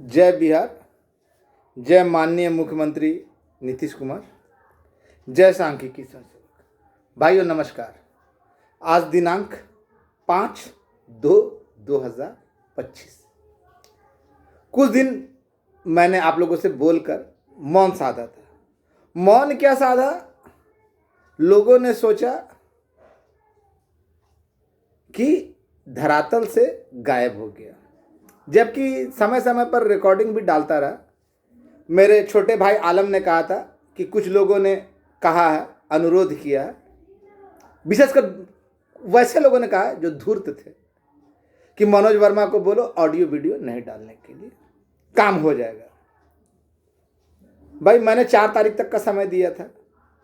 जय बिहार, जय माननीय मुख्यमंत्री नीतीश कुमार, जय सांख्यिकी संशोधक। भाइयों नमस्कार। आज दिनांक 5/2/2025। कुछ दिन मैंने आप लोगों से बोलकर मौन साधा था। मौन क्या साधा? लोगों ने सोचा कि धरातल से गायब हो गया, जबकि समय समय पर रिकॉर्डिंग भी डालता रहा। मेरे छोटे भाई आलम ने कहा था कि कुछ लोगों ने कहा है, अनुरोध किया है, विशेषकर वैसे लोगों ने कहा जो धूर्त थे कि मनोज वर्मा को बोलो ऑडियो वीडियो नहीं डालने के लिए, काम हो जाएगा। भाई मैंने 4 तारीख तक का समय दिया था,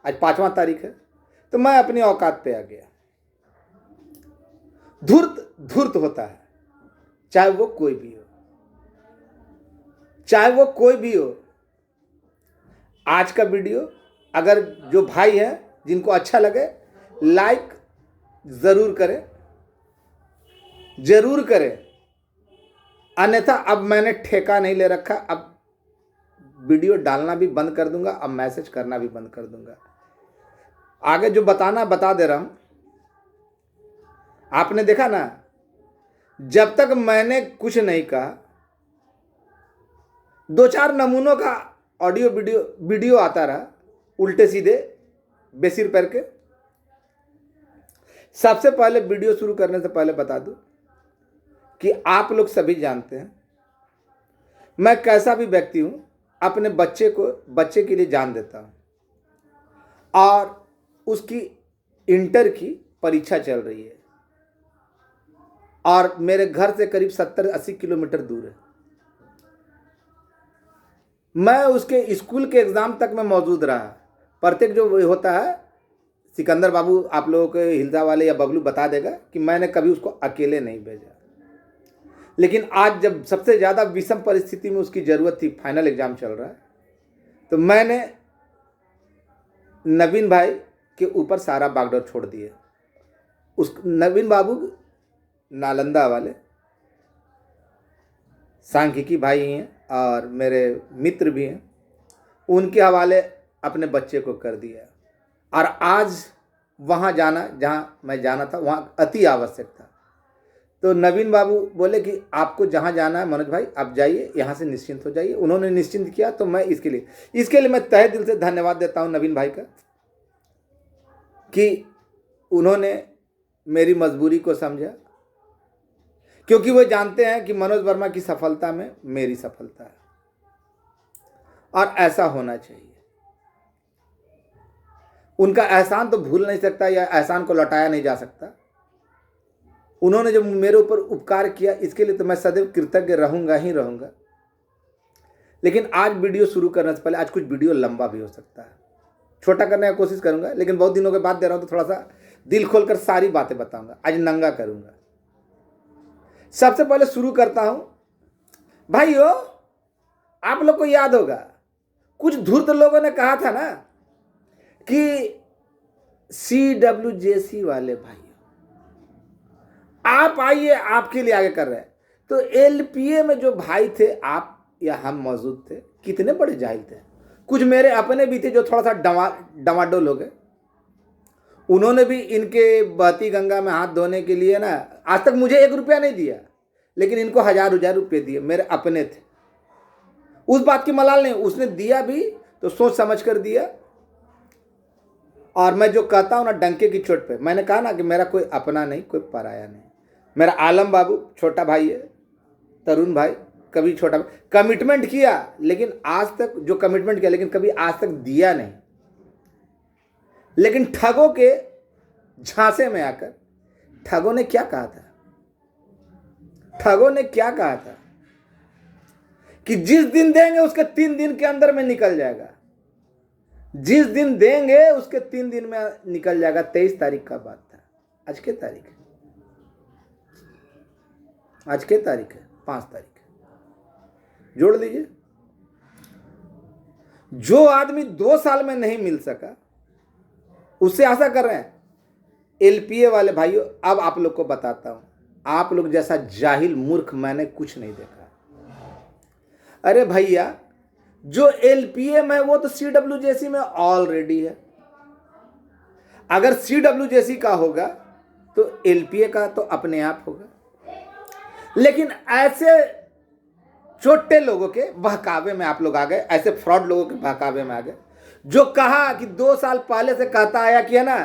आज 5वां तारीख है, तो मैं अपनी औकात पे आ गया। धूर्त धूर्त होता है, चाहे वो कोई भी हो, चाहे वो कोई भी हो। आज का वीडियो अगर जो भाई है जिनको अच्छा लगे लाइक जरूर करें, जरूर करें, अन्यथा अब मैंने ठेका नहीं ले रखा। अब वीडियो डालना भी बंद कर दूंगा, अब मैसेज करना भी बंद कर दूंगा। आगे जो बताना बता दे रहा हूं। आपने देखा ना, जब तक मैंने कुछ नहीं कहा 2-4 नमूनों का ऑडियो वीडियो आता रहा, उल्टे सीधे बेसिर पैर के। सबसे पहले वीडियो शुरू करने से पहले बता दूं कि आप लोग सभी जानते हैं मैं कैसा भी व्यक्ति हूं, अपने बच्चे के लिए जान देता हूं। और उसकी इंटर की परीक्षा चल रही है और मेरे घर से करीब 70-80 किलोमीटर दूर है। मैं उसके स्कूल के एग्ज़ाम तक में मौजूद रहा। प्रत्येक जो होता है, सिकंदर बाबू आप लोगों के हिल्दा वाले या बबलू बता देगा कि मैंने कभी उसको अकेले नहीं भेजा। लेकिन आज जब सबसे ज़्यादा विषम परिस्थिति में उसकी ज़रूरत थी, फाइनल एग्ज़ाम चल रहा है, तो मैंने नवीन भाई के ऊपर सारा बागडोर छोड़ दिया। उस नवीन बाबू नालंदा वाले सांख्यिकी भाई हैं और मेरे मित्र भी हैं, उनके हवाले अपने बच्चे को कर दिया। और आज वहाँ जाना, जहाँ मैं जाना था, वहाँ अति आवश्यक था। तो नवीन बाबू बोले कि आपको जहाँ जाना है मनोज भाई आप जाइए, यहाँ से निश्चिंत हो जाइए। उन्होंने निश्चिंत किया, तो मैं इसके लिए मैं तहे दिल से धन्यवाद देता हूँ नवीन भाई का कि उन्होंने मेरी मजबूरी को समझा, क्योंकि वो जानते हैं कि मनोज वर्मा की सफलता में मेरी सफलता है और ऐसा होना चाहिए। उनका एहसान तो भूल नहीं सकता या एहसान को लौटाया नहीं जा सकता। उन्होंने जो मेरे ऊपर उपकार किया, इसके लिए तो मैं सदैव कृतज्ञ रहूंगा ही रहूंगा। लेकिन आज वीडियो शुरू करने से पहले, आज कुछ वीडियो लंबा भी हो सकता है, छोटा करने की कोशिश करूंगा, लेकिन बहुत दिनों के बाद दे रहा हूं तो थोड़ा सा दिल खोलकर सारी बातें बताऊंगा। आज नंगा करूंगा। सबसे पहले शुरू करता हूं। भाइयों, आप लोग को याद होगा कुछ धूर्त लोगों ने कहा था ना कि CWJC वाले भाइयों आप आइए, आपके लिए आगे कर रहे हैं। तो LPA में जो भाई थे, आप या हम मौजूद थे, कितने बड़े जाहिल थे। कुछ मेरे अपने भी थे जो थोड़ा सा डमाडोल हो गए। उन्होंने भी इनके बहती गंगा में हाथ धोने के लिए ना, आज तक मुझे 1 रुपया नहीं दिया, लेकिन इनको 1000 रुपये दिए। मेरे अपने थे, उस बात की मलाल नहीं। उसने दिया भी तो सोच समझ कर दिया। और मैं जो कहता हूँ ना, डंके की चोट पे, मैंने कहा ना कि मेरा कोई अपना नहीं, कोई पराया नहीं। मेरा आलम बाबू छोटा भाई है, तरुण भाई कभी छोटा कमिटमेंट किया, लेकिन आज तक जो कमिटमेंट किया, लेकिन कभी आज तक दिया नहीं। लेकिन ठगों के झांसे में आकर ठगों ने क्या कहा था? ठगों ने क्या कहा था कि जिस दिन देंगे उसके 3 दिन के अंदर में निकल जाएगा। जिस दिन देंगे उसके 3 दिन में निकल जाएगा। 23 तारीख का बात था। आज के तारीख है, आज के तारीख है 5 तारीख है। जोड़ लीजिए। जो आदमी 2 साल में नहीं मिल सका, उससे आशा कर रहे हैं। LPA वाले भाइयों, अब आप लोग को बताता हूं, आप लोग जैसा जाहिल मूर्ख मैंने कुछ नहीं देखा। अरे भैया, जो एलपीए में है वो तो सीडब्ल्यूजेसी में ऑलरेडी है। अगर सीडब्ल्यूजेसी का होगा तो एलपीए का तो अपने आप होगा। लेकिन ऐसे छोटे लोगों के बहकावे में आप लोग आ गए, ऐसे फ्रॉड लोगों के बहकावे में आ गए, जो कहा कि 2 साल पहले से कहता आया कि है ना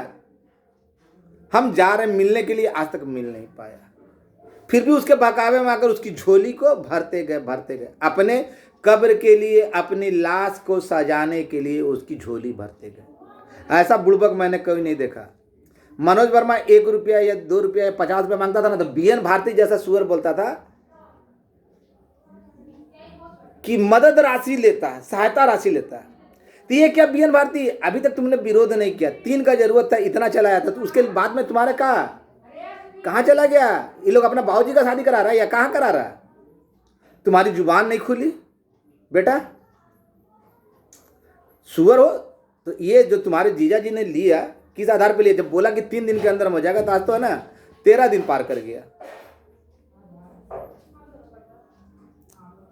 हम जा रहे हैं मिलने के लिए, आज तक मिल नहीं पाया। फिर भी उसके बहकावे में आकर उसकी झोली को भरते गए, अपने कब्र के लिए, अपनी लाश को सजाने के लिए उसकी झोली भरते गए। ऐसा बुड़बक मैंने कभी नहीं देखा। मनोज वर्मा 1 रुपया या 2 रुपया या 50 रुपया मांगता था ना, तो बीएन भारती जैसा सुअर बोलता था कि मदद राशि लेता है, सहायता राशि लेता है। तो ये क्या बीएन भारती, अभी तक तुमने विरोध नहीं किया, 3 का जरूरत था, इतना चलाया था, तो उसके बाद में तुम्हारे कहाँ चला गया? ये लोग अपना बाबूजी का शादी करा रहा है या कहाँ करा रहा है? तुम्हारी जुबान नहीं खुली बेटा, सुअर हो। तो ये जो तुम्हारे जीजा जी ने लिया, किस आधार पे लिया? जब बोला कि 3 दिन के अंदर हो जाएगा, तो आज तो है ना 13 दिन पार कर गया,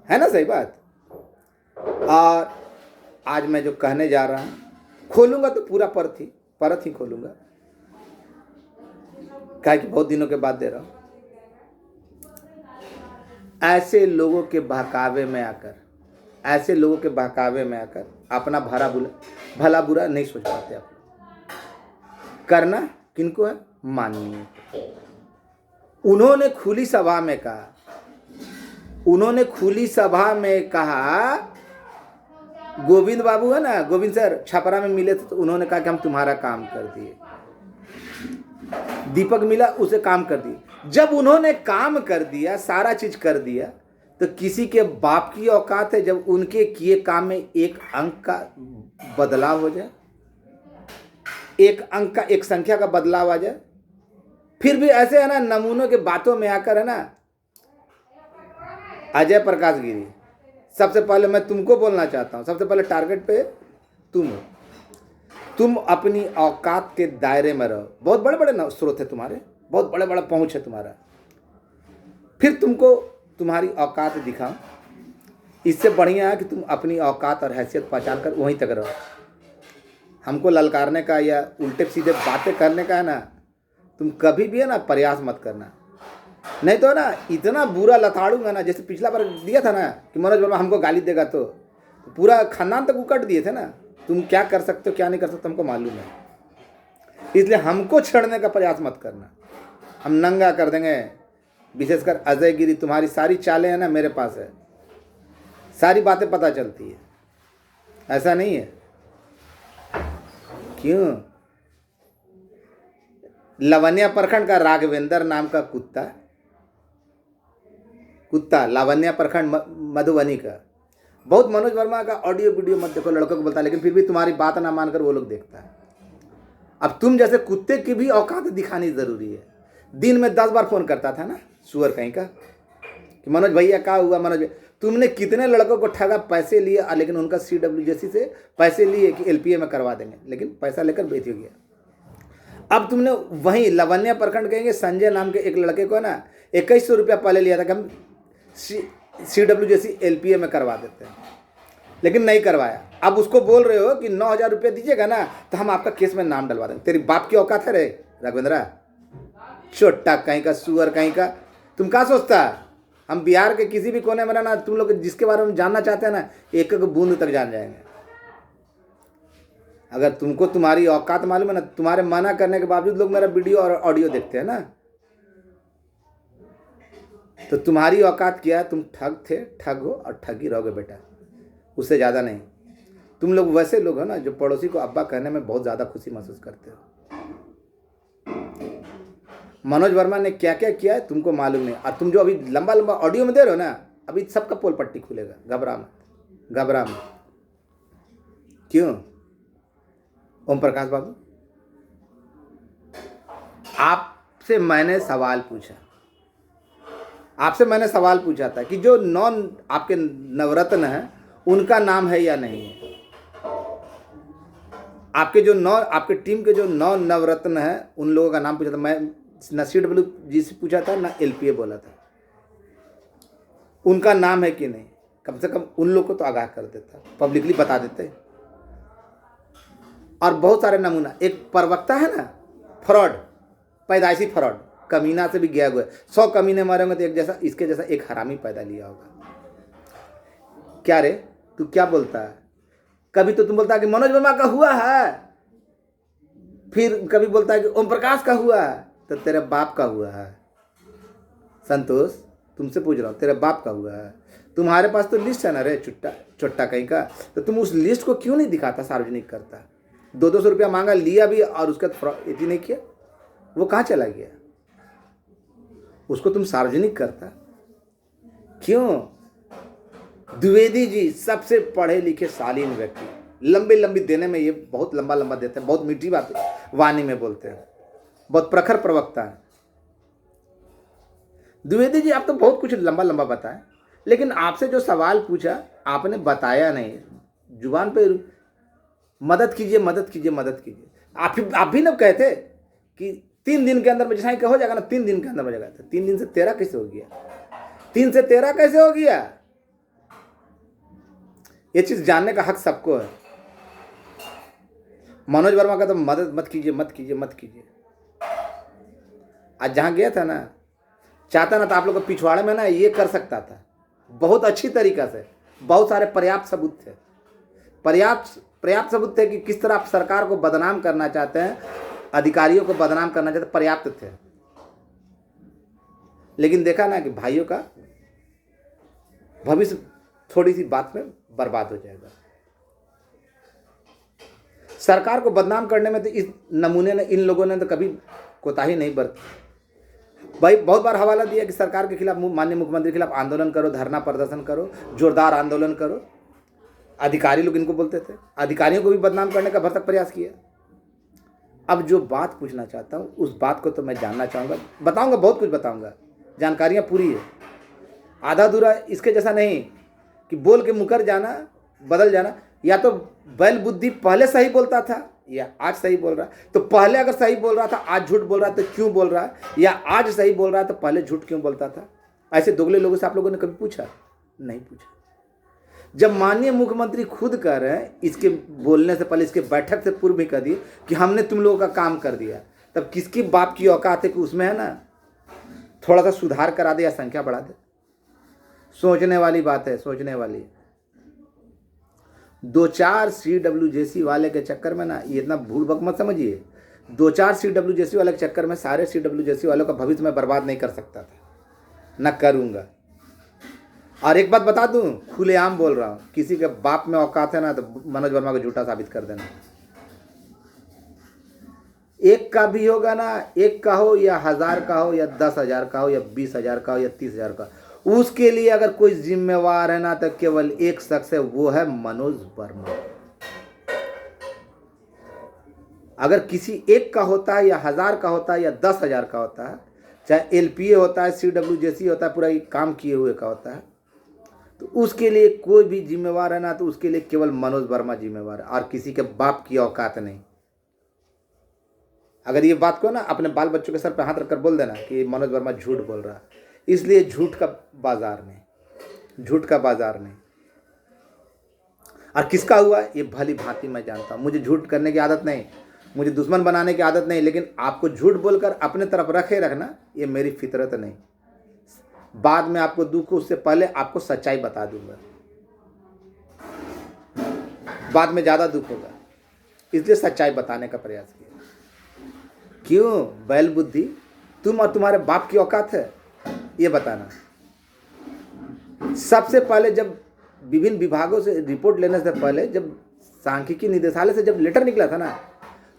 है ना? सही बात। और आज मैं जो कहने जा रहा हूं, खोलूंगा तो पूरा परत ही खोलूंगा, क्या कि बहुत दिनों के बाद दे रहा हूं। ऐसे लोगों के बहकावे में आकर, अपना भला बुरा नहीं सोच पाते आप। करना किनको है? माननीय। उन्होंने खुली सभा में कहा, गोविंद बाबू है ना, गोविंद सर छपरा में मिले थे, तो उन्होंने कहा कि हम तुम्हारा काम कर दिए। दीपक मिला, उसे काम कर दिए। जब उन्होंने काम कर दिया, सारा चीज कर दिया, तो किसी के बाप की औकात है जब उनके किए काम में 1 अंक का बदलाव हो जाए, 1 अंक का, 1 संख्या का बदलाव आ जाए? फिर भी ऐसे है ना नमूनों के बातों में आकर है ना, अजय प्रकाश गिरी, सबसे पहले मैं तुमको बोलना चाहता हूं, सबसे पहले टारगेट पे तुम हो। तुम अपनी औकात के दायरे में रहो। बहुत बड़े बड़े स्रोत है तुम्हारे, बहुत बड़े बड़ा पहुंच है तुम्हारा, फिर तुमको तुम्हारी औकात दिखाओ। इससे बढ़िया है कि तुम अपनी औकात और हैसियत पहचान कर वहीं तक रहो। हमको ललकारने का या उल्टे सीधे बातें करने का है ना, तुम कभी भी है ना प्रयास मत करना, नहीं तो ना इतना बुरा लताड़ूंगा ना, जैसे पिछला बार दिया था ना कि मनोज वर्मा हमको गाली देगा, तो पूरा खानदान तक उकट दिए थे ना। तुम क्या कर सकते हो क्या नहीं कर सकते हमको मालूम है, इसलिए हमको छेड़ने का प्रयास मत करना, हम नंगा कर देंगे। विशेषकर अजय गिरी, तुम्हारी सारी चालें हैं ना मेरे पास है, सारी बातें पता चलती है, ऐसा नहीं है। क्यों? लावण्या प्रखंड का राघवेंद्र नाम का कुत्ता लावण्या प्रखंड मधुबनी का, बहुत मनोज वर्मा का ऑडियो वीडियो मत देखो, लड़कों को बोलता है, लेकिन फिर भी तुम्हारी बात ना मानकर वो लोग देखता है। अब तुम जैसे कुत्ते की भी औकात दिखानी जरूरी है। दिन में 10 बार फोन करता था ना सुअर कहीं का कि मनोज भैया क्या हुआ, मनोज भैया। तुमने कितने लड़कों को ठगा, पैसे लिए, लेकिन उनका सीडब्ल्यूजेसी से पैसे लिए कि एलपीए में करवा देंगे, लेकिन पैसा लेकर बेच गया। अब तुमने वहीं लावण्या प्रखंड कहेंगे संजय नाम के एक लड़के को ना 2100 रुपया पहले लिया था कि हम सीडब्ल्यूजेसी एलपीए में करवा देते हैं, लेकिन नहीं करवाया। अब उसको बोल रहे हो कि 9000 रुपया दीजिएगा ना तो हम आपका केस में नाम डलवा देंगे। तेरी बाप की औकात है रे राघवेंद्रा, छोटा कहीं का सुअर कहीं का। तुम क्या सोचता है हम बिहार के किसी भी कोने में ना, तुम लोग जिसके बारे में जानना चाहते हैं ना, एक एक बूंद तक जान जाएंगे। अगर तुमको तुम्हारी औकात मालूम है ना, तुम्हारे मना करने के बावजूद लोग मेरा वीडियो और ऑडियो देखते हैं ना, तो तुम्हारी औकात क्या है? तुम ठग थे, ठग हो और ठगी रहोगे बेटा, उससे ज़्यादा नहीं। तुम लोग वैसे लोग हो ना जो पड़ोसी को अब्बा कहने में बहुत ज़्यादा खुशी महसूस करते हो। मनोज वर्मा ने क्या क्या किया है तुमको मालूम नहीं, और तुम जो अभी लंबा लंबा ऑडियो में दे रहे हो ना, अभी सबका पोल पट्टी खुलेगा, घबरा मत। क्यों? ओम प्रकाश बाबू, आपसे मैंने सवाल पूछा था कि जो 9 आपके नवरत्न हैं उनका नाम है या नहीं है। आपके टीम के जो 9 नवरत्न हैं उन लोगों का नाम पूछा था मैं, ना सीडब्ल्यूजी से पूछा था ना एलपीए बोला था, उनका नाम है कि नहीं। कम से कम उन लोग को तो आगाह कर देता, पब्लिकली बता देते। और बहुत सारे नमूना, एक प्रवक्ता है ना, फ्रॉड, पैदाइशी फ्रॉड, कमीना से भी गया हुआ है। 100 कमीने मारे होंगे तो एक जैसा, इसके जैसा एक हरामी पैदा लिया होगा। क्या रे तू क्या बोलता है? कभी तो तुम बोलता है कि मनोज वर्मा का हुआ है, फिर कभी बोलता है कि ओम प्रकाश का हुआ है, तो तेरे बाप का हुआ है। संतोष तुमसे पूछ रहा हूँ, तेरे बाप का हुआ है? तुम्हारे पास तो लिस्ट है ना रे चुट्टा कहीं का, तो तुम उस लिस्ट को क्यों नहीं दिखाता, सार्वजनिक करता? 200 रुपया मांगा, लिया भी, और उसका इतनी नहीं किया, वो कहाँ चला गया? उसको तुम सार्वजनिक करता क्यों? द्विवेदी जी सबसे पढ़े लिखे शालीन व्यक्ति, लंबी लंबी देने में ये बहुत लंबा लंबा देते हैं, बहुत मीठी बात वाणी में बोलते हैं, बहुत प्रखर प्रवक्ता है। द्विवेदी जी आप तो बहुत कुछ लंबा लंबा बताएं, लेकिन आपसे जो सवाल पूछा आपने बताया नहीं। जुबान पे मदद कीजिए मदद कीजिए मदद कीजिए। आप भी ना कहते कि 3 दिन के अंदर में, जैसा हो जाएगा ना 3 दिन के अंदर हो जाएगा, तो 3 दिन से 13 कैसे हो गया? 3 से 13 कैसे हो गया? ये चीज जानने का हक सबको है। मनोज वर्मा का तो मदद मत कीजिए मत कीजिए मत कीजिए। आज जहां गया था ना, चाहता ना तो आप लोग को पिछवाड़े में ना ये कर सकता था बहुत अच्छी तरीका से। बहुत सारे पर्याप्त सबूत थे, पर्याप्त सबूत थे कि किस तरह आप सरकार को बदनाम करना चाहते हैं, अधिकारियों को बदनाम करना चाहते, पर्याप्त थे। लेकिन देखा ना कि भाइयों का भविष्य थोड़ी सी बात में बर्बाद हो जाएगा। सरकार को बदनाम करने में तो इस नमूने ने, इन लोगों ने तो कभी कोताही नहीं बरती। भाई बहुत बार हवाला दिया कि सरकार के खिलाफ, माननीय मुख्यमंत्री के खिलाफ आंदोलन करो, धरना प्रदर्शन करो, जोरदार आंदोलन करो। अधिकारी लोग इनको बोलते थे, अधिकारियों को भी बदनाम करने का भरसक प्रयास किया। अब जो बात पूछना चाहता हूँ उस बात को तो मैं जानना चाहूँगा, बताऊँगा, बहुत कुछ बताऊँगा, जानकारियाँ पूरी है, आधा अधूरा इसके जैसा नहीं कि बोल के मुकर जाना, बदल जाना। या तो बैल बुद्धि पहले सही बोलता था या आज सही बोल रहा है। तो पहले अगर सही बोल रहा था आज झूठ बोल रहा है तो क्यों बोल रहा है, या आज सही बोल रहा है तो पहले झूठ क्यों बोलता था? ऐसे दोगले लोगों से आप लोगों ने कभी पूछा? नहीं पूछा। जब माननीय मुख्यमंत्री खुद कह रहे हैं, इसके बोलने से पहले, इसके बैठक से पूर्व भी कह दिए कि हमने तुम लोगों का काम कर दिया, तब किसकी बाप की औकात है कि उसमें है ना थोड़ा सा सुधार करा दे या संख्या बढ़ा दे? सोचने वाली बात है, सोचने वाली। 2-4 CWJC वाले के चक्कर में ना, ये इतना भूल भक मत समझिए। 2-4 CWJC वाले के चक्कर में सारे CWJC वालों का भविष्य में बर्बाद नहीं कर सकता था, न करूँगा। और एक बात बता दूं, खुलेआम बोल रहा हूं, किसी के बाप में औकात है ना तो मनोज वर्मा को झूठा साबित कर देना। एक का भी होगा ना, एक का हो या 1000 का हो या 10,000 का हो या 20,000 का हो या 30,000 का, उसके लिए अगर कोई जिम्मेवार है ना तो केवल एक शख्स है, वो है मनोज वर्मा। अगर किसी एक का होता है या 1000 का होता है या 10,000 का होता है, चाहे LPA होता है, CWJC होता है, पूरा काम किए हुए का होता है, तो उसके लिए कोई भी जिम्मेवार है ना तो उसके लिए केवल मनोज वर्मा जिम्मेवार है, और किसी के बाप की औकात नहीं। अगर ये बात को ना अपने बाल बच्चों के सर पे हाथ रखकर बोल देना कि मनोज वर्मा झूठ बोल रहा है, इसलिए झूठ का बाजार नहीं, झूठ का बाजार नहीं। और किसका हुआ ये भली भांति मैं जानता हूँ। मुझे झूठ करने की आदत नहीं, मुझे दुश्मन बनाने की आदत नहीं, लेकिन आपको झूठ बोलकर अपने तरफ रखे रखना ये मेरी फितरत नहीं। बाद में आपको दुख हो, उससे पहले आपको सच्चाई बता दूंगा, बाद में ज्यादा दुख होगा, इसलिए सच्चाई बताने का प्रयास किया। क्यों बैल बुद्धि? तुम और तुम्हारे बाप की औकात है ये बताना। सबसे पहले जब विभिन्न विभागों से रिपोर्ट लेने से पहले, जब सांख्यिकी निदेशालय से जब लेटर निकला था ना,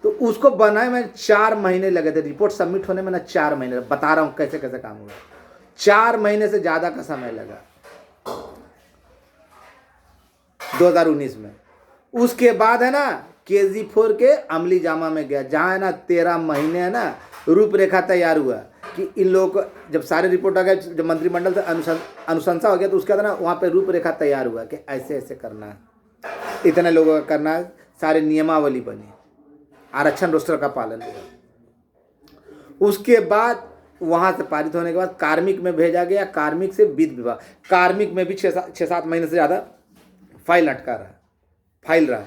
तो उसको बनाए में 4 महीने लगे थे, रिपोर्ट सबमिट होने में ना 4 महीने। बता रहा हूं कैसे कैसे काम हुआ, 4 महीने से ज्यादा का समय लगा 2019 में। उसके बाद है ना KG4 के अमली जामा में गया, जहां है ना 13 महीने है ना रूपरेखा तैयार हुआ कि इन लोगों को जब सारे रिपोर्ट आ गए, जब मंत्रिमंडल से अनुशंसा हो गया, तो उसके बाद ना वहाँ पे रूपरेखा तैयार हुआ कि ऐसे ऐसे करना है, इतने लोगों का करना है, सारे नियमावली बनी, आरक्षण रोस्टर का पालन हुआ। उसके बाद वहाँ से पारित होने के बाद कार्मिक में भेजा गया, कार्मिक से वित्त विभाग, कार्मिक में भी 6-7 महीने से ज़्यादा फाइल अटका रहा, फाइल रहा।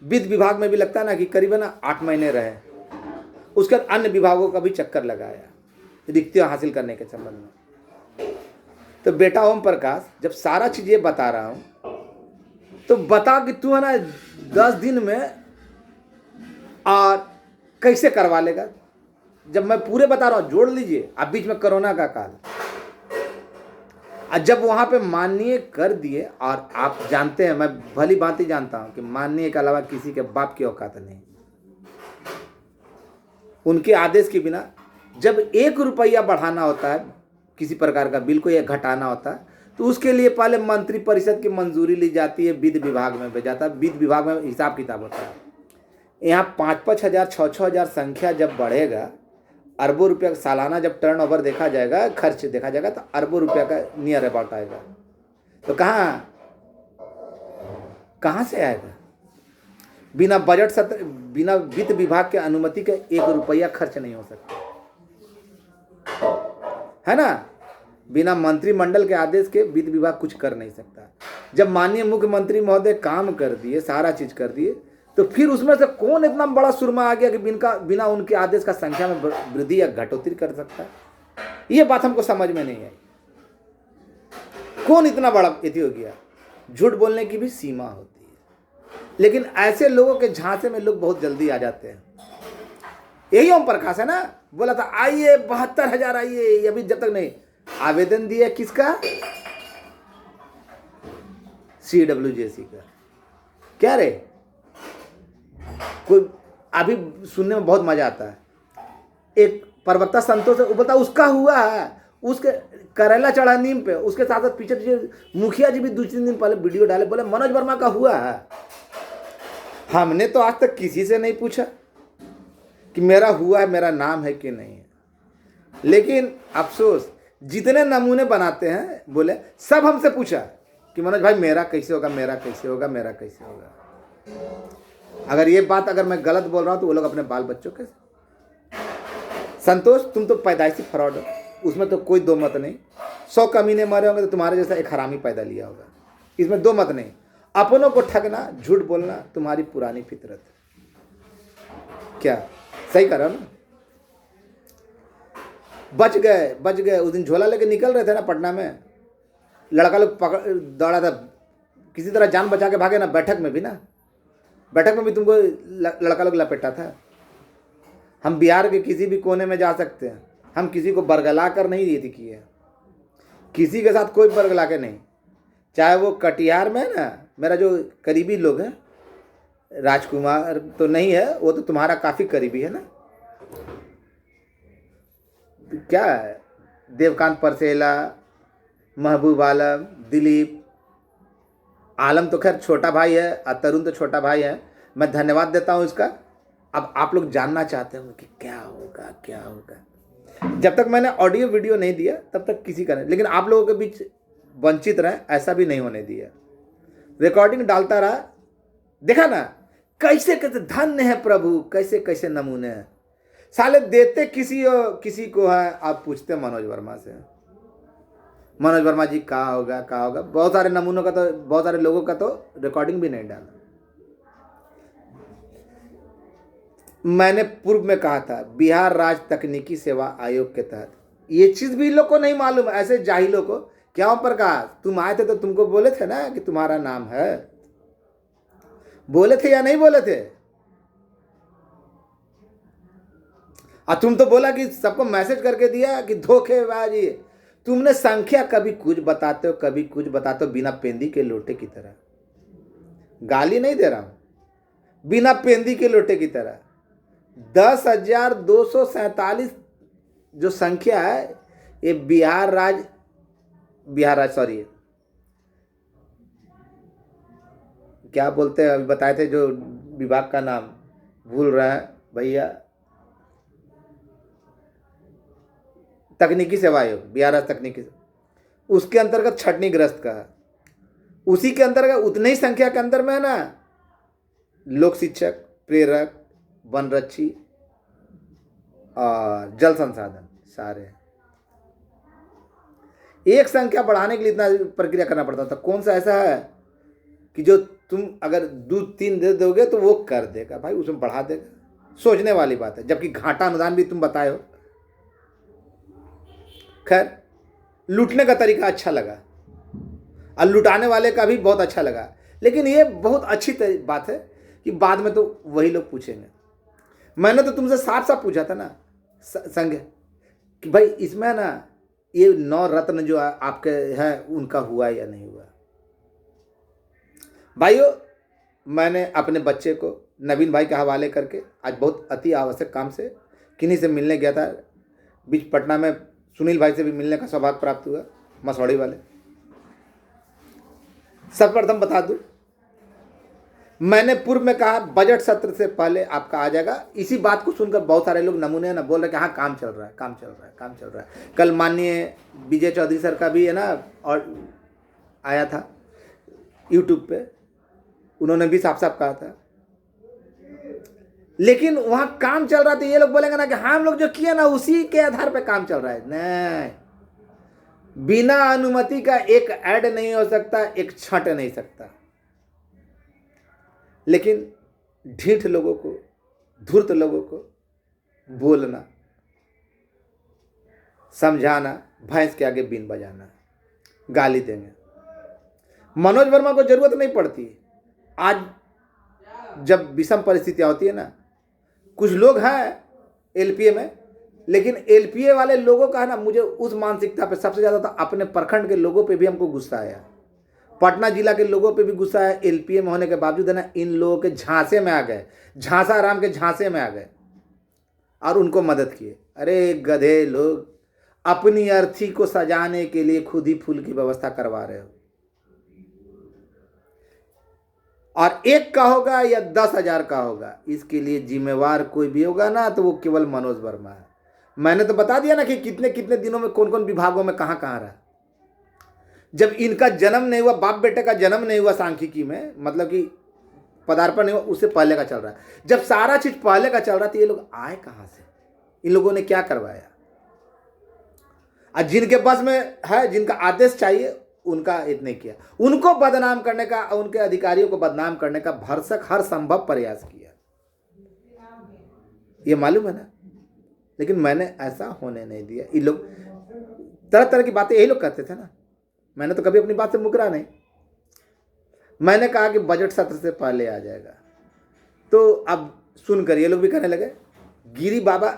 वित्त विभाग में भी लगता है ना कि करीबन 8 महीने रहे। उसके बाद अन्य विभागों का भी चक्कर लगाया रिक्तियाँ हासिल करने के संबंध में। तो बेटा ओम प्रकाश, जब सारा चीज़ ये बता रहा हूँ तो बता कि तू है ना 10 दिन में और कैसे करवा लेगा। जब मैं पूरे बता रहा हूँ, जोड़ लीजिए, अब बीच में कोरोना का काल, और जब वहाँ पे माननीय कर दिए, और आप जानते हैं, मैं भली भांति जानता हूँ कि माननीय के अलावा किसी के बाप की औकात नहीं। उनके आदेश के बिना जब 1 रुपया बढ़ाना होता है किसी प्रकार का बिल को या घटाना होता है, तो उसके लिए पहले मंत्री परिषद की मंजूरी ली जाती है, वित्त विभाग में भेजा जाता है। वित्त विभाग में हिसाब किताब होता है। यहाँ 5-5 हज़ार 6-6 हज़ार संख्या जब बढ़ेगा, अरबों रुपया का सालाना जब टर्नओवर देखा जाएगा, खर्च देखा जाएगा, तो अरबों रुपया का नियर अबाउट आएगा। तो कहाँ से आएगा? बिना बजट सत्र, बिना वित्त विभाग के अनुमति के 1 रुपया खर्च नहीं हो सकता, है ना। बिना मंत्रिमंडल के आदेश के वित्त विभाग कुछ कर नहीं सकता। जब माननीय मुख्यमंत्री महोदय काम कर दिए, सारा चीज कर दिए, तो फिर उसमें से कौन इतना बड़ा सुरमा आ गया कि बिना उनके आदेश का संख्या में वृद्धि या घटोतरी कर सकता है? ये बात हमको समझ में नहीं आई। कौन इतना बड़ा इति हो गया? झूठ बोलने की भी सीमा होती है, लेकिन ऐसे लोगों के झांसे में लोग बहुत जल्दी आ जाते हैं। यही ओम प्रकाश है ना, बोला था आइए 72,000 आइए, अभी जब तक नहीं आवेदन दिया। किसका? CWJC का। क्या रे, कोई अभी सुनने में बहुत मजा आता है। एक प्रवक्ता संतोष बोलता उसका हुआ है, उसके करेला चढ़ा नीम पे, उसके साथ साथ पीछे मुखिया जी भी 2-3 दिन पहले वीडियो डाले, बोले मनोज वर्मा का हुआ है। हमने तो आज तक किसी से नहीं पूछा कि मेरा हुआ है, मेरा नाम है कि नहीं है। लेकिन अफसोस, जितने नमूने बनाते हैं बोले, सब हमसे पूछा कि मनोज भाई मेरा कैसे होगा, मेरा कैसे होगा, मेरा कैसे होगा। अगर ये बात अगर मैं गलत बोल रहा हूं तो वो लोग अपने बाल बच्चों के संतोष, तुम तो पैदाइशी फ्रॉड हो, उसमें तो कोई दो मत नहीं। 100 कमीने मरे होंगे तो तुम्हारे जैसा एक हरामी पैदा लिया होगा, इसमें दो मत नहीं। अपनों को ठगना, झूठ बोलना तुम्हारी पुरानी फितरत है। क्या सही कर रहा ना? बच गए। उस दिन झोला लेके निकल रहे थे ना पटना में, लड़का लोग पकड़ दौड़ा था, किसी तरह जान बचा के भागे ना। बैठक में भी तुमको लड़का लोग लपेटा था। हम बिहार के किसी भी कोने में जा सकते हैं, हम किसी को बरगला कर नहीं ये किए, किसी के साथ कोई बरगला के नहीं। चाहे वो कटिहार में ना, मेरा जो करीबी लोग हैं, राजकुमार तो नहीं है, वो तो तुम्हारा काफ़ी करीबी है ना, क्या है, देवकांत परसेला, महबूब आलम, दिलीप, आलम तो खैर छोटा भाई है और तरुण तो छोटा भाई है, मैं धन्यवाद देता हूँ इसका। अब आप लोग जानना चाहते हो कि क्या होगा। जब तक मैंने ऑडियो वीडियो नहीं दिया तब तक किसी का नहीं, लेकिन आप लोगों के बीच वंचित रहे ऐसा भी नहीं होने दिया। रिकॉर्डिंग डालता रहा, देखा ना कैसे धन्य है प्रभु, कैसे नमूने हैं। साले देते किसी को है, आप पूछते मनोज वर्मा से, मनोज वर्मा जी कहाँ होगा। बहुत सारे नमूनों का तो, बहुत सारे लोगों का तो रिकॉर्डिंग भी नहीं डाला। मैंने पूर्व में कहा था, बिहार राज्य तकनीकी सेवा आयोग के तहत ये चीज भी लोग को नहीं मालूम, ऐसे जाहिलों को। क्या ओम प्रकाश, तुम आए थे तो तुमको बोले थे ना कि तुम्हारा नाम है, बोले थे या नहीं बोले थे? और तुम तो बोला कि सबको मैसेज करके दिया कि धोखेबाजी। तुमने संख्या कभी कुछ बताते हो, कभी कुछ बताते हो, बिना पेंदी के लोटे की तरह। गाली नहीं दे रहा हूं, बिना पेंदी के लोटे की तरह। 10,247 जो संख्या है, ये बिहार राज्य सॉरी क्या बोलते हैं, अभी बताए थे जो विभाग का नाम भूल रहे हैं भैया, तकनीकी सेवा आयोग, बिहार राज्य तकनीकी, उसके अंतर्गत छटनी ग्रस्त का है। उसी के अंतर्गत उतने ही संख्या के अंदर में है ना, लोक शिक्षक, प्रेरक, वनरक्षी और जल संसाधन, सारे एक संख्या बढ़ाने के लिए इतना प्रक्रिया करना पड़ता था। कौन सा ऐसा है कि जो तुम अगर 2-3 दे दोगे तो वो कर देगा भाई, उसमें बढ़ा देगा। सोचने वाली बात है। जबकि घाटा अनुदान भी तुम बताए हो। खैर, लूटने का तरीका अच्छा लगा और लुटाने वाले का भी बहुत अच्छा लगा। लेकिन ये बहुत अच्छी बात है कि बाद में तो वही लोग पूछेंगे। मैंने तो तुमसे साफ साफ पूछा था ना संघ कि भाई इसमें ना ये 9 रत्न जो आपके हैं उनका हुआ या नहीं हुआ। भाइयों, मैंने अपने बच्चे को नवीन भाई के हवाले करके आज बहुत अति आवश्यक काम से किन्हीं से मिलने गया था। बीच पटना में सुनील भाई से भी मिलने का सौभाग्य प्राप्त हुआ, मसौड़ी वाले। सर्वप्रथम बता दूं, मैंने पूर्व में कहा बजट सत्र से पहले आपका आ जाएगा। इसी बात को सुनकर बहुत सारे लोग नमूने ना बोल रहे कि हाँ काम चल रहा है, काम चल रहा है, काम चल रहा है। कल माननीय विजय चौधरी सर का भी है ना और आया था यूट्यूब पे, उन्होंने भी साफ साफ कहा था। लेकिन वहां काम चल रहा था, ये लोग बोलेंगे ना कि हाँ हम लोग जो किए ना उसी के आधार पे काम चल रहा है। नहीं, बिना अनुमति का एक ऐड नहीं हो सकता, एक छंट नहीं सकता। लेकिन ढीठ लोगों को, धूर्त लोगों को बोलना, समझाना, भैंस के आगे बीन बजाना, गाली देंगे। मनोज वर्मा को जरूरत नहीं पड़ती। आज जब विषम परिस्थितियां होती है ना, कुछ लोग हैं एलपीए में, लेकिन एलपीए वाले लोगों का है ना, मुझे उस मानसिकता पे सबसे ज़्यादा तो अपने प्रखंड के लोगों पे भी हमको गुस्सा आया। पटना जिला के लोगों पे भी गुस्सा है। एलपीए में होने के बावजूद है ना, इन लोगों के झांसे में आ गए, झांसा राम के झांसे में आ गए और उनको मदद किए। अरे गधे लोग, अपनी अर्थी को सजाने के लिए खुद ही फूल की व्यवस्था करवा रहे हो। और 1 का होगा या 10,000 का होगा, इसके लिए जिम्मेवार कोई भी होगा ना तो वो केवल मनोज वर्मा है। मैंने तो बता दिया ना कि कितने कितने दिनों में कौन कौन विभागों में कहाँ कहाँ रहा। जब इनका जन्म नहीं हुआ, बाप बेटे का जन्म नहीं हुआ सांख्यिकी में, मतलब कि पदार्पण नहीं हुआ, उससे पहले का चल रहा है। जब सारा चीज पहले का चल रहा था, ये लोग आए कहाँ से? इन लोगों ने क्या करवाया? और जिनके बस में है, जिनका आदेश चाहिए, उनका इतने किया। उनको बदनाम करने का, उनके अधिकारियों को बदनाम करने का भरसक हर संभव प्रयास किया, ये मालूम है ना। लेकिन मैंने ऐसा होने नहीं दिया। ये लोग तरह तरह की बातें यही लोग करते थे ना। मैंने तो कभी अपनी बात से मुकरा नहीं। मैंने कहा कि बजट सत्र से पहले आ जाएगा, तो अब सुनकर ये लोग भी कहने लगे। गिरी बाबा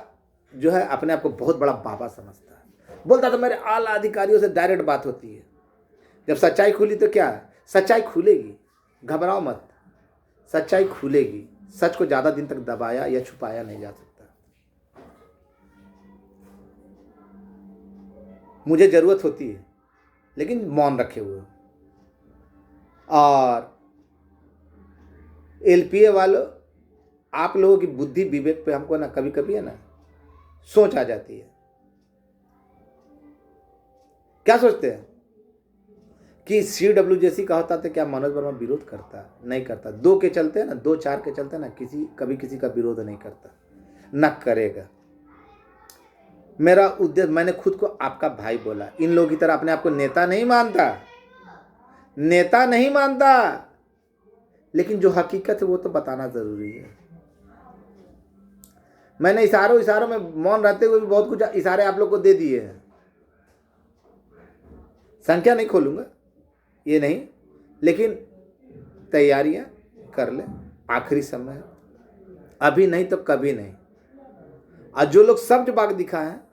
जो है अपने आप को बहुत बड़ा बाबा समझता है, बोलता था मेरे आला अधिकारियों से डायरेक्ट बात होती है। जब सच्चाई खुली तो क्या, सच्चाई खुलेगी, घबराओ मत, सच्चाई खुलेगी। सच को ज्यादा दिन तक दबाया या छुपाया नहीं जा सकता। मुझे जरूरत होती है लेकिन मौन रखे हुए। और एलपीए वालों, आप लोगों की बुद्धि विवेक पे हमको ना कभी कभी है ना सोच आ जाती है। क्या सोचते हैं कि CWJC का होता तो क्या मनोज वर्मा विरोध करता? नहीं करता। 2 के चलते ना, 2-4 के चलते ना, कभी किसी का विरोध नहीं करता, न करेगा। मेरा उद्देश्य, मैंने खुद को आपका भाई बोला। इन लोगों की तरह अपने आप को नेता नहीं मानता, नेता नहीं मानता, लेकिन जो हकीकत है वो तो बताना जरूरी है। मैंने इशारों में मौन रहते हुए भी बहुत कुछ इशारे आप लोग को दे दिए हैं। संख्या नहीं खोलूंगा, ये नहीं, लेकिन तैयारियां कर ले, आखिरी समय है, अभी नहीं तो कभी नहीं। और जो लोग सब्ज बाग दिखा है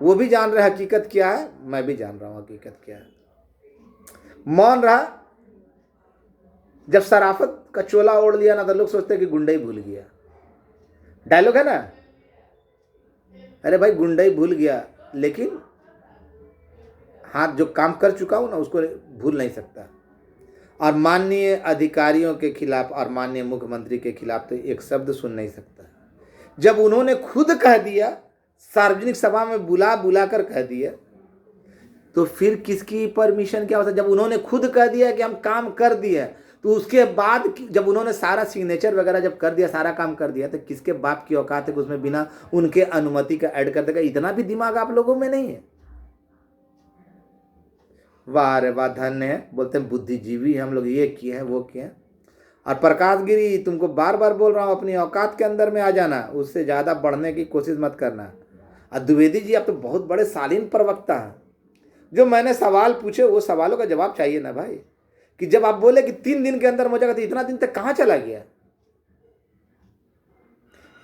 वो भी जान रहे हकीकत क्या है, मैं भी जान रहा हूं हकीकत क्या है। मौन रहा। जब शराफत का चोला ओढ़ लिया ना तो लोग सोचते हैं कि गुंडई भूल गया। डायलॉग है ना, अरे भाई गुंडई भूल गया, लेकिन हाथ जो काम कर चुका हूं ना उसको भूल नहीं सकता। और माननीय अधिकारियों के खिलाफ और माननीय मुख्यमंत्री के खिलाफ तो एक शब्द सुन नहीं सकता। जब उन्होंने खुद कह दिया, सार्वजनिक सभा में बुला बुला कर कह दिया, तो फिर किसकी परमिशन क्या होता? जब उन्होंने खुद कह दिया कि हम काम कर दिए, तो उसके बाद जब उन्होंने सारा सिग्नेचर वगैरह जब कर दिया, सारा काम कर दिया, तो किसके बाप की औकात है कि उसमें बिना उनके अनुमति का ऐड कर देगा? इतना भी दिमाग आप लोगों में नहीं है। वाह रे वाह, धन्य है। बोलते हैं बुद्धिजीवी हम लोग, ये किए हैं वो किए हैं। और प्रकाश गिरी, तुमको बार बार बोल रहा हूँ अपनी औकात के अंदर में आ जाना, उससे ज़्यादा बढ़ने की कोशिश मत करना। और द्विवेदी जी, आप तो बहुत बड़े शालीन प्रवक्ता हैं। जो मैंने सवाल पूछे वो सवालों का जवाब चाहिए ना भाई। कि जब आप बोले कि 3 दिन के अंदर हो जाएगा, तो इतना दिन तक कहाँ चला गया?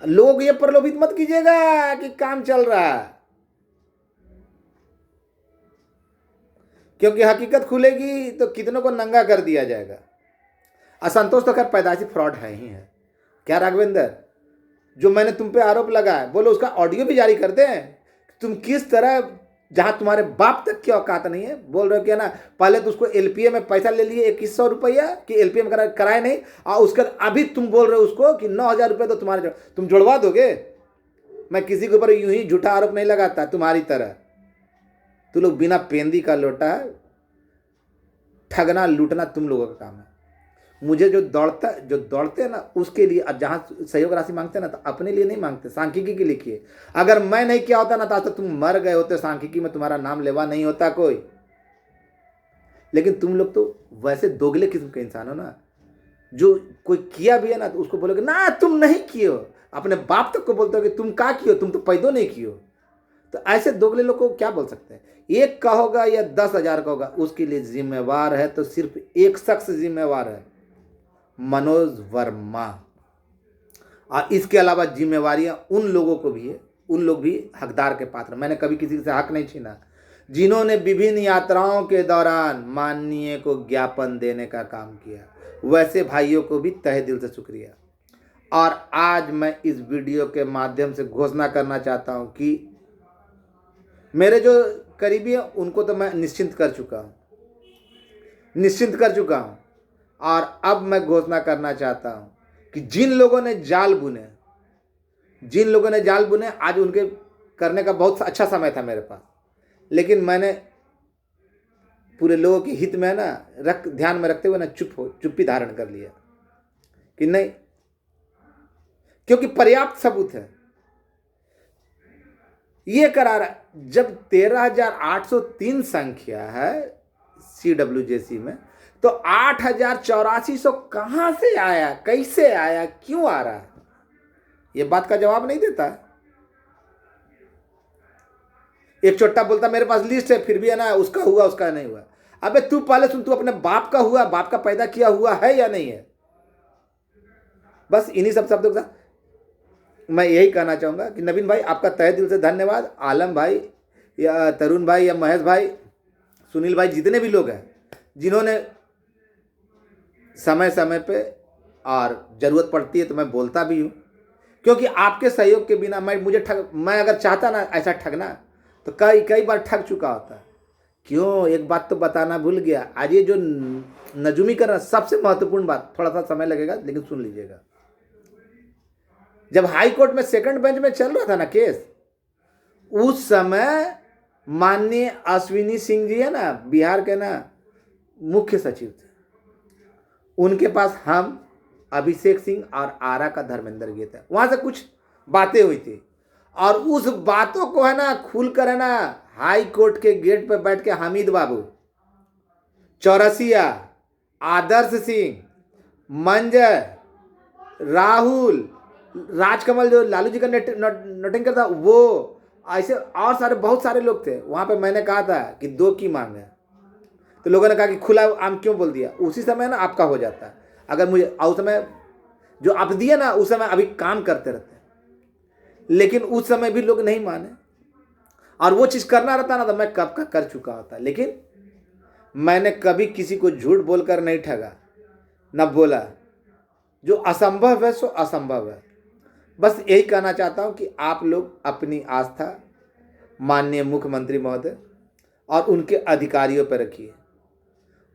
लोग ये प्रलोभित मत कीजिएगा कि काम चल रहा है, क्योंकि हकीकत खुलेगी तो कितनों को नंगा कर दिया जाएगा। असंतोष तो खैर पैदाइशी फ्रॉड है ही है। क्या राघवेंद्र, जो मैंने तुम पे आरोप लगाया, बोलो उसका ऑडियो भी जारी करते हैं। तुम किस तरह, जहां तुम्हारे बाप तक की औकात नहीं है, बोल रहे हो कि ना पहले तो उसको एलपीए में पैसा ले लिए 2100 रुपया कि एलपीए में कराए नहीं, और उसके अभी तुम बोल रहे हो उसको कि 9000 रुपये तो तुम्हारे तुम जुड़वा दोगे। मैं किसी के ऊपर यूं ही झूठा आरोप नहीं लगाता तुम्हारी तरह। तुम लोग बिना पेंदी का लोटा है, ठगना लूटना तुम लोगों का काम है। मुझे जो दौड़ते हैं ना, उसके लिए, अब जहाँ सहयोग राशि मांगते हैं ना, तो अपने लिए नहीं मांगते, सांख्यिकी के लिए किए। अगर मैं नहीं किया होता ना, तो आज तक तुम मर गए होते, सांख्यिकी में तुम्हारा नाम लेवा नहीं होता कोई। लेकिन तुम लोग तो वैसे दोगले किस्म के इंसान हो ना, जो कोई किया भी है ना तो उसको बोलोगे ना तुम नहीं किए हो, अपने बाप तक को बोलते हो कि तुम क्या किए हो, तुम तो पैदा नहीं किए हो। तो ऐसे दोगले लोग को क्या बोल सकते हैं? एक का होगा या 10,000 का होगा, उसके लिए जिम्मेवार है तो सिर्फ एक शख्स जिम्मेवार है, मनोज वर्मा। और इसके अलावा जिम्मेवारियां उन लोगों को भी है, उन लोग भी हकदार के पात्र। मैंने कभी किसी से हक नहीं छीना, जिन्होंने विभिन्न यात्राओं के दौरान माननीय को ज्ञापन देने का काम किया, वैसे भाइयों को भी तहे दिल से शुक्रिया। और आज मैं इस वीडियो के माध्यम से घोषणा करना चाहता हूं कि मेरे जो करीबी हैं उनको तो मैं निश्चिंत कर चुका हूं। और अब मैं घोषणा करना चाहता हूं कि जिन लोगों ने जाल बुने, आज उनके करने का बहुत अच्छा समय था मेरे पास, लेकिन मैंने पूरे लोगों के हित में ना ध्यान में रखते हुए ना चुप्पी धारण कर लिया कि नहीं, क्योंकि पर्याप्त सबूत है। ये करा रहा, जब 13,803 संख्या है CWJC में, तो 8,8400 कहां से आया, कैसे आया, क्यों आ रहा है, ये बात का जवाब नहीं देता है। एक छोटा बोलता मेरे पास लिस्ट है, फिर भी है ना उसका हुआ उसका नहीं हुआ। अबे तू पहले सुन, तू अपने बाप का हुआ, बाप का पैदा किया हुआ है या नहीं है? बस इन्हीं सब शब्दों के साथ मैं यही कहना चाहूंगा कि नवीन भाई आपका तहे दिल से धन्यवाद। आलम भाई या तरुण भाई या महेश भाई, सुनील भाई, जितने भी लोग हैं जिन्होंने समय समय पे और ज़रूरत पड़ती है तो मैं बोलता भी हूँ, क्योंकि आपके सहयोग के बिना मैं अगर चाहता ना ऐसा ठगना तो कई बार ठग चुका होता है। क्यों, एक बात तो बताना भूल गया। आज ये जो नजूमी करना, सबसे महत्वपूर्ण बात, थोड़ा सा समय लगेगा लेकिन सुन लीजिएगा। जब हाई कोर्ट में सेकंड बेंच में चल रहा था ना केस, उस समय माननीय अश्विनी सिंह जी है ना, बिहार के ना मुख्य सचिव थे, उनके पास हम, अभिषेक सिंह और आरा का धर्मेंद्र गए थे। वहां से कुछ बातें हुई थी, और उस बातों को है ना खुल कर है ना हाई कोर्ट के गेट पर बैठ के हामिद बाबू, चौरसिया, आदर्श सिंह, मंजर, राहुल, राजकमल, जो लालू जी का नोटिंकर था, वो ऐसे और सारे बहुत सारे लोग थे वहां पे। मैंने कहा था कि 2 की मांग है, तो लोगों ने कहा कि खुला आम क्यों बोल दिया। उसी समय ना आपका हो जाता है। अगर मुझे उस समय जो आप दिए ना, उस समय अभी काम करते रहते, लेकिन उस समय भी लोग नहीं माने, और वो चीज़ करना रहता ना तो मैं कब का कर चुका होता। लेकिन मैंने कभी किसी को झूठ बोलकर नहीं ठगा, न बोला। जो असंभव है सो असंभव है। बस यही कहना चाहता हूं कि आप लोग अपनी आस्था माननीय मुख्यमंत्री महोदय और उनके अधिकारियों पर रखिए।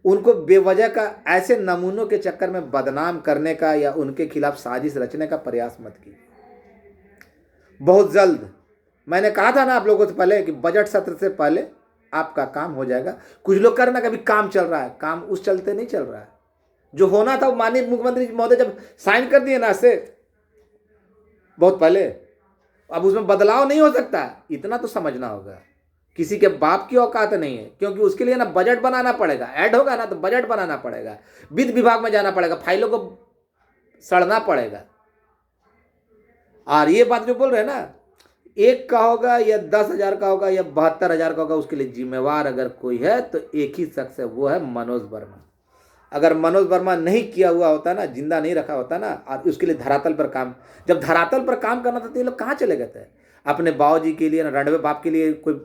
उनको बेवजह का ऐसे नमूनों के चक्कर में बदनाम करने का या उनके खिलाफ साजिश रचने का प्रयास मत कीजिए। बहुत जल्द, मैंने कहा था ना आप लोगों से पहले कि बजट सत्र से पहले आपका काम हो जाएगा। कुछ लोग करना कभी काम चल रहा है, काम उस चलते नहीं चल रहा है। जो होना था माननीय मुख्यमंत्री महोदय जब साइन कर दिए ना से बहुत पहले, अब उसमें बदलाव नहीं हो सकता, इतना तो समझना होगा। किसी के बाप की औकात नहीं है, क्योंकि उसके लिए ना बजट बनाना पड़ेगा, ऐड होगा ना तो बजट बनाना पड़ेगा, वित्त विभाग में जाना पड़ेगा, फाइलों को सड़ना पड़ेगा। और ये बात जो बोल रहे हैं ना, 1 का होगा या 10,000 का होगा या 72,000 का होगा, उसके लिए जिम्मेवार अगर कोई है तो एक ही शख्स है, वो है मनोज वर्मा। अगर मनोज वर्मा नहीं किया हुआ होता ना, जिंदा नहीं रखा होता ना, और उसके लिए धरातल पर काम, जब धरातल पर काम करना था तो ये लोग कहाँ चले गए थे? अपने बाबूजी के लिए ना, रणवे बाप के लिए कोई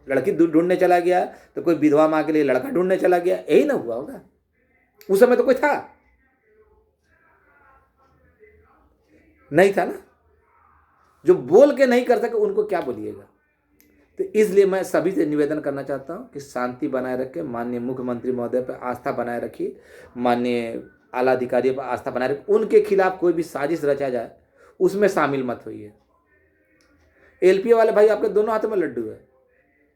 लड़की ढूंढने चला गया, तो कोई विधवा माँ के लिए लड़का ढूंढने चला गया, यही ना हुआ होगा। उस समय तो कोई था नहीं, था ना। जो बोल के नहीं कर सके उनको क्या बोलिएगा? तो इसलिए मैं सभी से निवेदन करना चाहता हूं कि शांति बनाए रखें, माननीय मुख्यमंत्री महोदय पर आस्था बनाए रखिए, माननीय आला अधिकारियों पर आस्था बनाए रखिए। उनके खिलाफ कोई भी साजिश रचा जाए उसमें शामिल मत होइए। एलपीए वाले भाई, आपके दोनों हाथों में लड्डू है,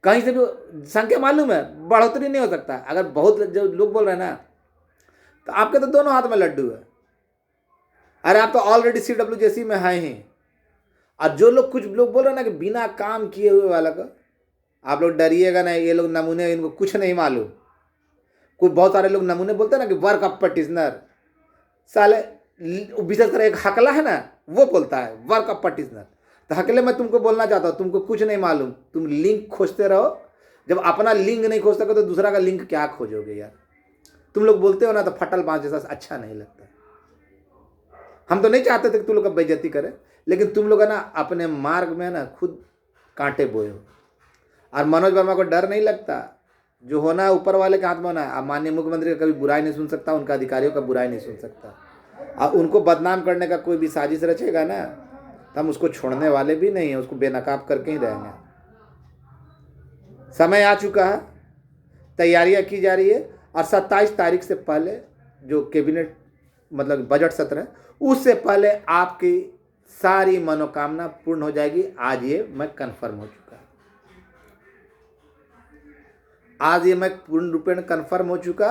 कहीं से भी संख्या मालूम है, बढ़ोतरी नहीं हो सकता। अगर बहुत जो लोग बोल रहे हैं ना, तो आपके तो दोनों हाथ में लड्डू है। अरे आप तो ऑलरेडी CWJC में हैं ही। और जो लोग, कुछ लोग बोल रहे हैं ना कि बिना काम किए हुए वाला का, आप लोग डरिएगा नहीं, ये लोग नमूने, इनको कुछ नहीं मालूम। कुछ बहुत सारे लोग नमूने बोलते हैं ना कि वर्क ऑफ पटिशनर, साले विशेषकर एक हकला है ना, वो बोलता है वर्क ऑफ पटिशनर। तो हकले मैं तुमको बोलना चाहता हूँ, तुमको कुछ नहीं मालूम, तुम लिंक खोजते रहो। जब अपना लिंक नहीं खोज सको तो दूसरा का लिंक क्या खोजोगे यार? तुम लोग बोलते हो ना तो फटल बाँस जैसा अच्छा नहीं लगता। हम तो नहीं चाहते थे कि तुम लोग का बेइज्जती करे, लेकिन तुम लोग है ना अपने मार्ग में ना खुद कांटे बोए हो। और मनोज वर्मा को डर नहीं लगता, जो होना है ऊपर वाले के हाथ में होना है। अब माननीय मुख्यमंत्री का कभी बुराई नहीं सुन सकता, उनका अधिकारियों का बुराई नहीं सुन सकता। और उनको बदनाम करने का कोई भी साजिश रचेगा ना, तो हम उसको छोड़ने वाले भी नहीं है, उसको बेनकाब करके ही रहेंगे। समय आ चुका है, तैयारियां की जा रही है, और 27 तारीख से पहले जो कैबिनेट मतलब बजट सत्र है, उससे पहले आपकी सारी मनोकामना पूर्ण हो जाएगी। आज ये मैं कंफर्म हो चुका है, आज ये मैं पूर्ण रूपेण कंफर्म हो चुका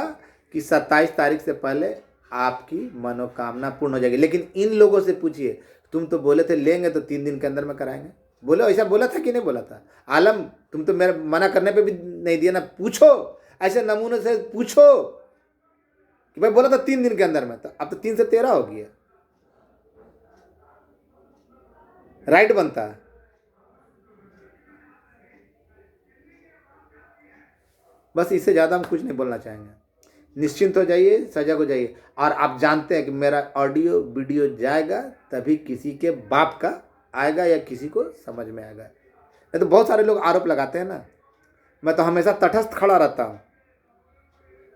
कि 27 तारीख से पहले आपकी मनोकामना पूर्ण हो जाएगी। लेकिन इन लोगों से पूछिए, तुम तो बोले थे लेंगे तो 3 दिन के अंदर में कराएंगे, बोलो ऐसा बोला था कि नहीं बोला था? आलम, तुम तो मेरे मना करने पे भी नहीं दिया ना। पूछो, ऐसे नमूने से पूछो कि भाई बोला था 3 दिन के अंदर में, तो अब तो 3 से 13 हो गया, राइट बनता है। बस इससे ज़्यादा हम कुछ नहीं बोलना चाहेंगे। निश्चिंत हो जाइए, सजग हो जाइए। और आप जानते हैं कि मेरा ऑडियो वीडियो जाएगा तभी किसी के बाप का आएगा या किसी को समझ में आएगा। नहीं तो बहुत सारे लोग आरोप लगाते हैं ना, मैं तो हमेशा तटस्थ खड़ा रहता हूँ,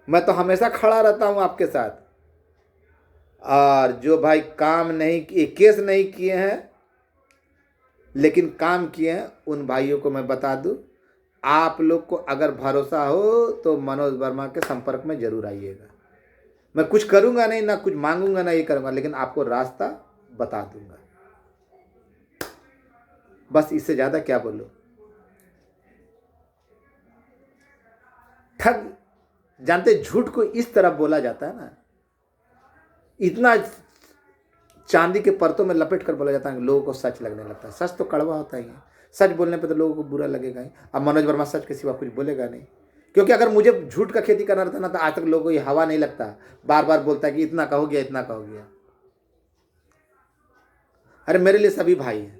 मैं तो हमेशा खड़ा रहता हूँ आपके साथ। और जो भाई काम नहीं किए, केस नहीं किए हैं लेकिन काम किए हैं, उन भाइयों को मैं बता दूं, आप लोग को अगर भरोसा हो तो मनोज वर्मा के संपर्क में जरूर आइएगा। मैं कुछ करूंगा नहीं, ना कुछ मांगूंगा, ना ये करूंगा, लेकिन आपको रास्ता बता दूंगा। बस इससे ज्यादा क्या बोलूं। ठग जानते, झूठ को इस तरह बोला जाता है ना, इतना चांदी के परतों में लपेट कर बोला जाता है कि लोगों को सच लगने लगता है। सच तो कड़वा होता ही है, सच बोलने पे तो लोगों को बुरा लगेगा ही। अब मनोज वर्मा सच के सिवा कुछ बोलेगा नहीं, क्योंकि अगर मुझे झूठ का खेती करना रहता ना तो आज तक लोगों को ये हवा नहीं लगता, बार बार बोलता है कि इतना का हो गया, इतना का हो गया। अरे मेरे लिए सभी भाई हैं,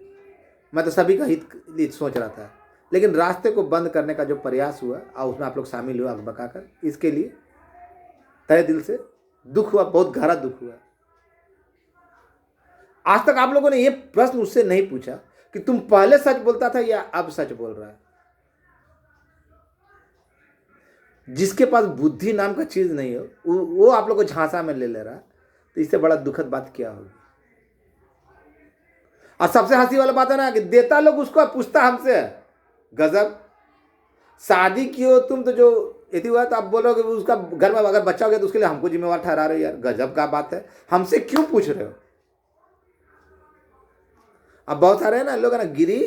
मैं तो सभी का हित सोच रहा था, लेकिन रास्ते को बंद करने का जो प्रयास हुआ और उसमें आप लोग शामिल हुआ बकाकर, इसके लिए तहे दिल से दुख हुआ, बहुत गहरा दुख हुआ। आज तक आप लोगों ने ये प्रश्न उससे नहीं पूछा कि तुम पहले सच बोलता था या अब सच बोल रहा है। जिसके पास बुद्धि नाम का चीज नहीं हो, वो आप लोग को झांसा में ले रहा, तो इससे बड़ा दुखद बात क्या होगी। और सबसे हंसी वाला बात है ना कि देता लोग उसको, पूछता हमसे। गजब, शादी की हो तुम तो जो यदि हुआ तो आप बोलोगे उसका घर में अगर बच्चा हो गया तो उसके लिए हमको जिम्मेवार ठहरा रहे हो। यार गजब का बात है, हमसे क्यों पूछ रहे हो? अब बहुत सारे हैं ना लोग, है ना गिरी,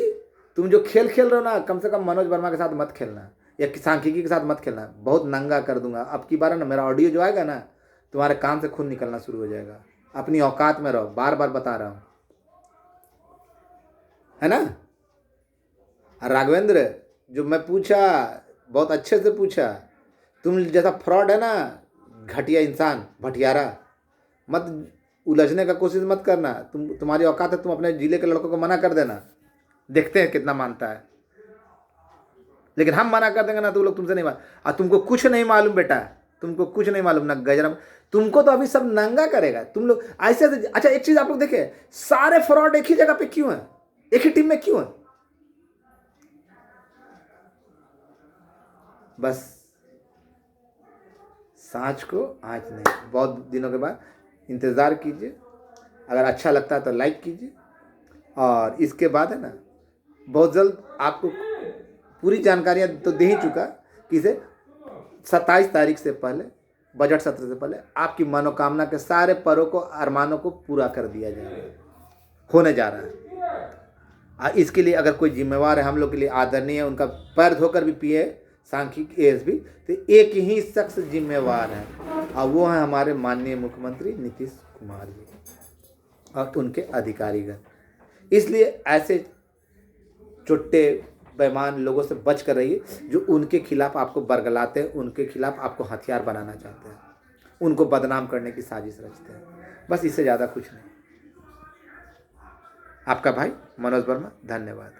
तुम जो खेल खेल रहे हो ना, कम से कम मनोज वर्मा के साथ मत खेलना या सांख्यिकी के साथ मत खेलना, बहुत नंगा कर दूंगा। अब की बार ना मेरा ऑडियो जो आएगा ना, तुम्हारे कान से खून निकलना शुरू हो जाएगा। अपनी औकात में रहो, बार बार बता रहा हूं, है ना। राघवेंद्र, जो मैं पूछा बहुत अच्छे से पूछा, तुम जैसा फ्रॉड है ना, घटिया इंसान, भटियारा, मत उलझने का कोशिश मत करना। तुम्हारी औकात है, तुम अपने जिले के लड़कों को मना कर देना, देखते हैं कितना मानता है। लेकिन हम मना कर देंगे ना तो वो लोग तुमसे नहीं मान। और तुमको कुछ नहीं मालूम बेटा, तुमको कुछ नहीं मालूम ना गजरम, तुमको तो अभी सब नंगा करेगा तुम लोग ऐसे। अच्छा एक चीज आप लोग देखे, सारे फ्रॉड एक ही जगह पे क्यों है, एक ही टीम में क्यों है? बस सांच को आँच नहीं। बहुत दिनों के बाद इंतज़ार कीजिए, अगर अच्छा लगता है तो लाइक कीजिए, और इसके बाद है ना बहुत जल्द आपको पूरी जानकारियाँ तो दे ही चुका कि इसे 27 तारीख से पहले, बजट सत्र से पहले आपकी मनोकामना के सारे परों को, अरमानों को पूरा कर दिया जाएगा, होने जा रहा है। और इसके लिए अगर कोई जिम्मेवार है हम लोग के लिए आदरणीय है, उनका पैर धोकर भी पिए सांख्यिकी एएसबी, तो एक ही शख्स जिम्मेवार है, और वो है हमारे माननीय मुख्यमंत्री नीतीश कुमार जी और उनके अधिकारीगण। इसलिए ऐसे चुट्टे बेईमान लोगों से बच कर रहिए जो उनके खिलाफ आपको बरगलाते हैं, उनके खिलाफ आपको हथियार बनाना चाहते हैं, उनको बदनाम करने की साजिश रचते हैं। बस इससे ज़्यादा कुछ नहीं। आपका भाई मनोज वर्मा, धन्यवाद।